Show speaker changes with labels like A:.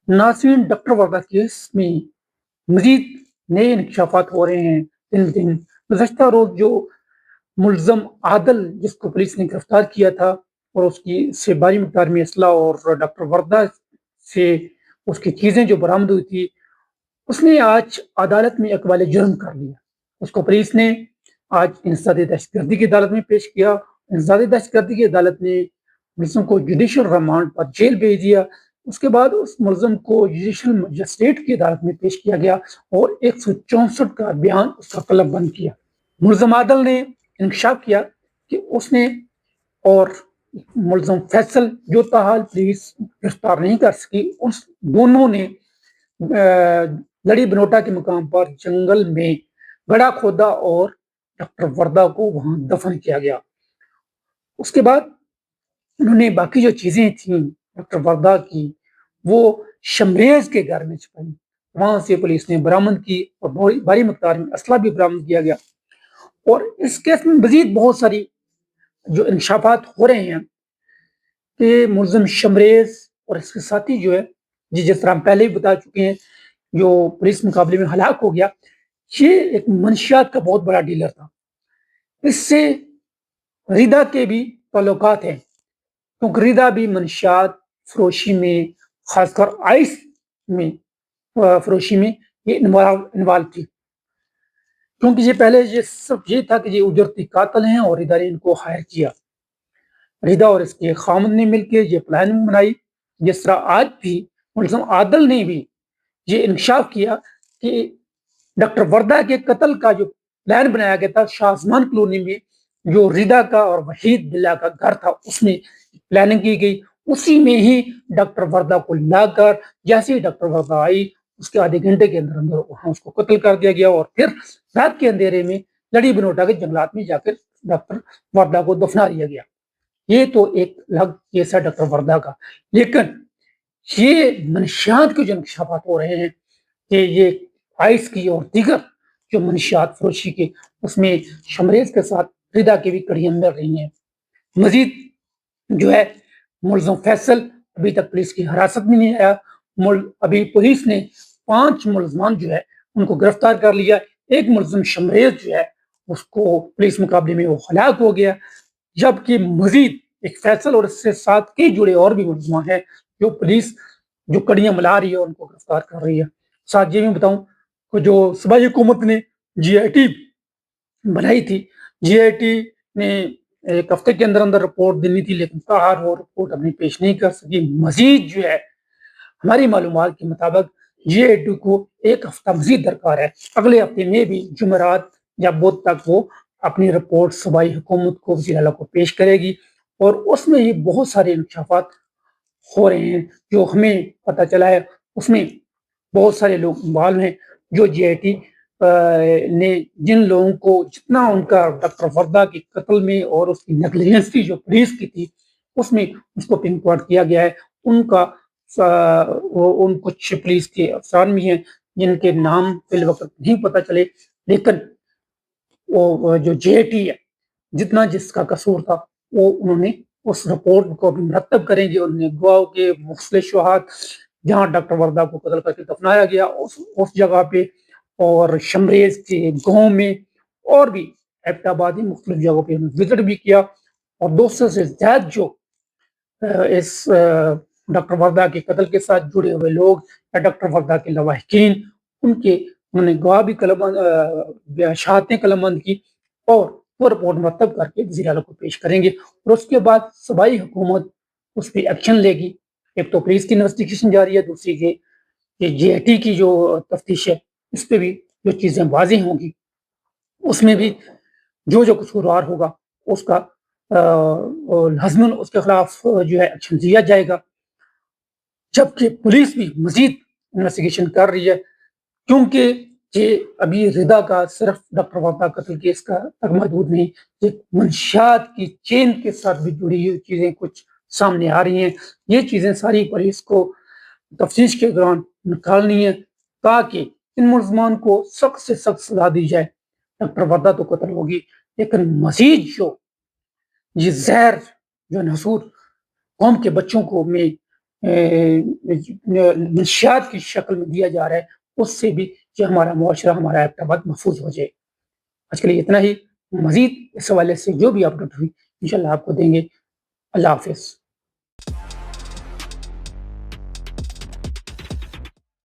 A: ناصرین، doctor Warda case میں مزید نئے انکشافات ہو رہے ہیں دن دن۔ گزشتہ روز جو ملزم عادل، جس کو پولیس نے گرفتار کیا تھا اور اس کی سے بھاری مقدار میں اسلحہ اور ڈاکٹر وردہ سے اس کی چیزیں جو برآمد ہوئی تھی، اس نے آج عدالت میں اقبال جرم کر لیا۔ اس کو پولیس نے آج انسداد دہشت گردی کی عدالت میں پیش کیا۔ انسداد دہشت گردی کی عدالت نے ملزم کو جوڈیشل ریمانڈ پر جیل بھیج دیا۔ اس کے بعد اس ملزم کو جوڈیشل مجسٹریٹ کی عدالت میں پیش کیا گیا اور 164 کا بیان اس کا قلم بند کیا۔ ملزم عادل نے انکشاف کیا کہ اس نے اور ملزم فیصل، جو تاحال پولیس گرفتار نہیں کر سکی، اس دونوں نے لڑی بنوٹا کے مقام پر جنگل میں گڑھا کھودا اور ڈاکٹر وردہ کو وہاں دفن کیا گیا۔ اس کے بعد انہوں نے باقی جو چیزیں تھیں ڈاکٹر وردہ کی، وہ شمریز کے گھر میں چھپائی۔ وہاں سے پولیس نے برآمد کی اور بھاری مقدار میں اسلحہ بھی برآمد کیا گیا۔ اور اس کیس میں مزید بہت ساری جو انکشافات ہو رہے ہیں کہ ملزم شمریز اور اس کے ساتھی جو ہے، جس طرح ہم پہلے ہی بتا چکے ہیں، جو پولیس مقابلے میں ہلاک ہو گیا، یہ ایک منشیات کا بہت بڑا ڈیلر تھا۔ اس سے ریدا کے بھی تعلقات ہیں، کیونکہ ریدا بھی منشیات فروشی میں، خاص کر آئس میں فروشی میں یہ انوالو تھی، کیونکہ یہ پہلے یہ صرف یہ تھا کہ یہ اجرتی قاتل ہیں اور ریدا نے ان کو ہائر کیا۔ ریدا اور اس کے خامد نے مل کے یہ پلاننگ بنائی۔ جس طرح آج بھی ملزم عادل نے بھی یہ انکشاف کیا کہ ڈاکٹر وردہ کے قتل کا جو پلان بنایا گیا تھا شاہزمان کالونی میں، جو ریدا کا اور وحید بلّہ کا گھر تھا، اس میں پلاننگ کی گئی۔ اسی میں ہی ڈاکٹر وردہ کو لا کر جیسے ہی ڈاکٹر وردہ آئی، اس کے آدھے گھنٹے کے اندر اندر وہاں اس کو قتل کر دیا گیا اور پھر رات کے اندھیرے میں لڑی بنوٹا کے جنگلات میں جا کر ڈاکٹر وردہ کو دفنا دیا گیا۔ یہ تو ایک الگ کیس ہے ڈاکٹر وردہ کا، لیکن یہ منشیات کے جو انکشافات ہو رہے ہیں کہ یہ آئس کی اور دیگر جو منشیات فروشی کے، اس میں شمریز کے ساتھ ریدا کی بھی کڑیاں مل رہی ہیں۔ مزید جو ہے ملزم فیصل ابھی تک پولیس کی حراست میں نہیں آیا۔ ابھی پولیس نے 5 ملزمان جو ہے ان کو گرفتار کر لیا۔ ایک ملزم شمریز جو ہے اس کو پولیس مقابلے میں وہ ہلاک ہو گیا، جبکہ مزید ایک فیصل اور اس سے ساتھ کئی جڑے اور بھی ملزمان ہیں جو پولیس جو کڑیاں ملا رہی ہے ان کو گرفتار کر رہی ہے۔ ساتھ یہ بھی بتاؤں کہ جو صوبائی حکومت نے جی آئی ٹی بنائی تھی، جی آئی ٹی نے ایک ہفتے کے اندر اندر رپورٹ دینی تھی، لیکن تاحال وہ رپورٹ اپنی پیش نہیں کر سکی۔ مزید جو ہے ہماری معلومات کے مطابق جی آئی ٹی کو ایک ہفتہ مزید درکار ہے۔ اگلے ہفتے میں بھی جمعرات یا بدھ تک وہ اپنی رپورٹ صوبائی حکومت کو، وزیر اعلیٰ کو پیش کرے گی، اور اس میں ہی بہت سارے انکشافات ہو رہے ہیں جو ہمیں پتہ چلا ہے۔ اس میں بہت سارے لوگ انوالو ہیں جو جی آئی ٹی نے جن لوگوں کو جتنا ان کا ڈاکٹر وردہ کے قتل میں اور اس کی نیگلیجنسی جو پولیس کی تھی اس میں اس کو پن پوائنٹ کیا گیا ہے۔ ان کا ان کچھ پولیس کے افسران بھی ہیں جن کے نام فی الوقت نہیں پتہ چلے، لیکن وہ جو جے آئی ٹی ہے جتنا جس کا قصور تھا وہ انہوں نے اس رپورٹ کو بھی مرتب کریں گے۔ انہوں نے گواہوں کے مختلف شواہد جہاں ڈاکٹر وردہ کو قتل کر کے دفنایا گیا اس جگہ پہ، اور شمریز کے گاؤں میں اور بھی ایبٹ آبادی مختلف جگہوں پہ انہوں نے وزٹ بھی کیا، اور 200 سے زیادہ جو اس ڈاکٹر وردہ کے قتل کے ساتھ جڑے ہوئے لوگ یا ڈاکٹر وردہ کے لواحقین، ان کے انہوں نے گواہ بھی شہادتیں قلم بند کی، اور وہ رپورٹ مرتب کر کے وزیر اعلیٰ کو پیش کریں گے، اور اس کے بعد صوبائی حکومت اس پہ ایکشن لے گی۔ ایک تو پولیس کی انویسٹیگیشن جاری ہے، دوسری یہ جی آئی ٹی کی جو تفتیش ہے اس پہ بھی جو چیزیں واضح ہوں گی، اس میں بھی جو قصوروار ہوگا اس کا لازماً اس کے خلاف جو ہے ایکشن لیا جائے گا۔ جبکہ پولیس بھی مزید انویسٹیگیشن کر رہی ہے، کیونکہ یہ ابھی ردا کا صرف ڈاکٹر وردہ قتل کیس کا تک محدود نہیں، یہ منشیات کی چین کے ساتھ بھی جڑی ہوئی چیزیں کچھ سامنے آ رہی ہیں۔ یہ چیزیں ساری پولیس کو تفتیش کے دوران نکالنی ہے تاکہ ان ملزمان کو سخت سے سخت سزا دی جائے۔ ڈاکٹر وردہ تو قتل ہوگی، لیکن مزید جو یہ زہر جو نحسور قوم کے بچوں کو میں منشیات کی شکل میں دیا جا رہا ہے، اس سے بھی یہ ہمارا معاشرہ، ہمارا اعتماد محفوظ ہو جائے۔ آج کے لیے اتنا ہی، مزید اس حوالے سے جو بھی اپڈیٹ ہوئی انشاءاللہ آپ کو دیں گے۔ اللہ حافظ۔